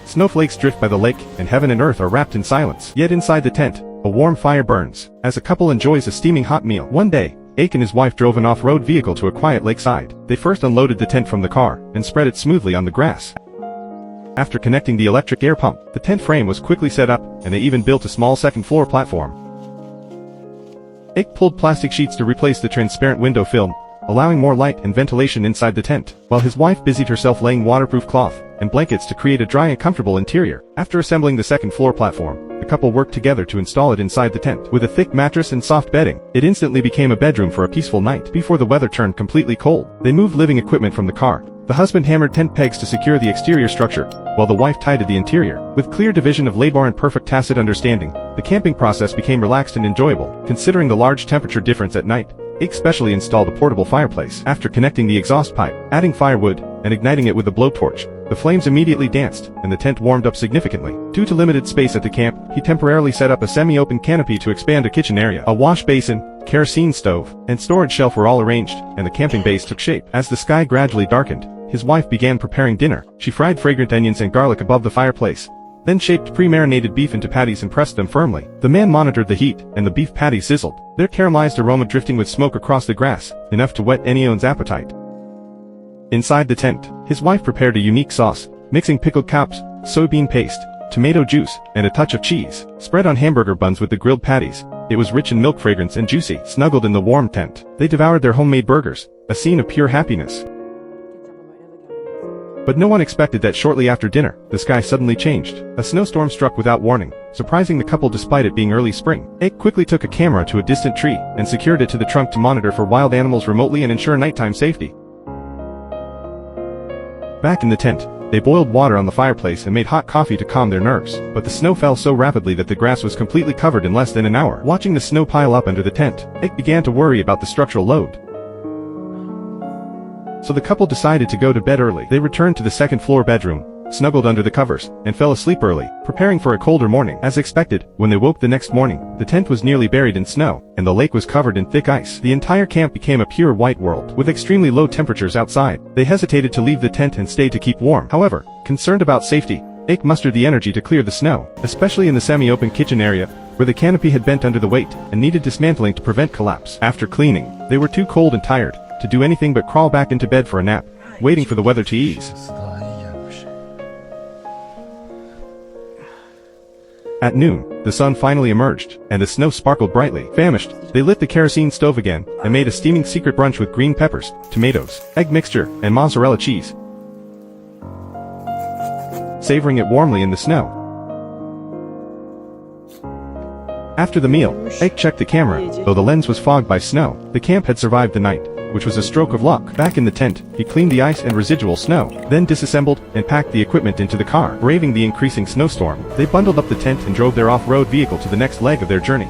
Snowflakes drift by the lake, and heaven and earth are wrapped in silence. Yet inside the tent, a warm fire burns, as a couple enjoys a steaming hot meal. One day, Ake and his wife drove an off-road vehicle to a quiet lakeside. They first unloaded the tent from the car, and spread it smoothly on the grass. After connecting the electric air pump, the tent frame was quickly set up, and they even built a small second-floor platform. Ake pulled plastic sheets to replace the transparent window film, allowing more light and ventilation inside the tent, while his wife busied herself laying waterproof cloth and blankets to create a dry and comfortable interior. After assembling the second-floor platform, the couple worked together to install it inside the tent. With a thick mattress and soft bedding, it instantly became a bedroom for a peaceful night. Before the weather turned completely cold, they moved living equipment from the car. The husband hammered tent pegs to secure the exterior structure, while the wife tidied the interior. With clear division of labor and perfect tacit understanding, the camping process became relaxed and enjoyable. Considering the large temperature difference at night, Ake specially installed a portable fireplace. After connecting the exhaust pipe, adding firewood, and igniting it with a blowtorch, the flames immediately danced, and the tent warmed up significantly. Due to limited space at the camp, he temporarily set up a semi-open canopy to expand a kitchen area. A wash basin, kerosene stove, and storage shelf were all arranged, and the camping base took shape. As the sky gradually darkened, his wife began preparing dinner. She fried fragrant onions and garlic above the fireplace, then shaped pre-marinated beef into patties and pressed them firmly. The man monitored the heat, and the beef patties sizzled, their caramelized aroma drifting with smoke across the grass, enough to whet anyone's appetite. Inside the tent, his wife prepared a unique sauce, mixing pickled capes, soybean paste, tomato juice, and a touch of cheese. Spread on hamburger buns with the grilled patties, it was rich in milk fragrance and juicy. Snuggled in the warm tent, they devoured their homemade burgers, a scene of pure happiness. But no one expected that shortly after dinner, the sky suddenly changed. A snowstorm struck without warning, surprising the couple despite it being early spring. Ake quickly took a camera to a distant tree, and secured it to the trunk to monitor for wild animals remotely and ensure nighttime safety. Back in the tent, they boiled water on the fireplace and made hot coffee to calm their nerves. But the snow fell so rapidly that the grass was completely covered in less than an hour. Watching the snow pile up under the tent, Ake began to worry about the structural load. So the couple decided to go to bed early. They returned to the second-floor bedroom, snuggled under the covers, and fell asleep early, preparing for a colder morning. As expected, when they woke the next morning, the tent was nearly buried in snow, and the lake was covered in thick ice. The entire camp became a pure white world, with extremely low temperatures outside. They hesitated to leave the tent and stay to keep warm. However, concerned about safety, Ake mustered the energy to clear the snow, especially in the semi-open kitchen area, where the canopy had bent under the weight, and needed dismantling to prevent collapse. After cleaning, they were too cold and tired to do anything but crawl back into bed for a nap, waiting for the weather to ease. At noon, the sun finally emerged, and the snow sparkled brightly. Famished, they lit the kerosene stove again, and made a steaming secret brunch with green peppers, tomatoes, egg mixture, and mozzarella cheese, savoring it warmly in the snow. After the meal, Ake checked the camera. Though the lens was fogged by snow, the camp had survived the night, which was a stroke of luck. Back in the tent, he cleaned the ice and residual snow, then disassembled and packed the equipment into the car. Braving the increasing snowstorm, they bundled up the tent and drove their off-road vehicle to the next leg of their journey.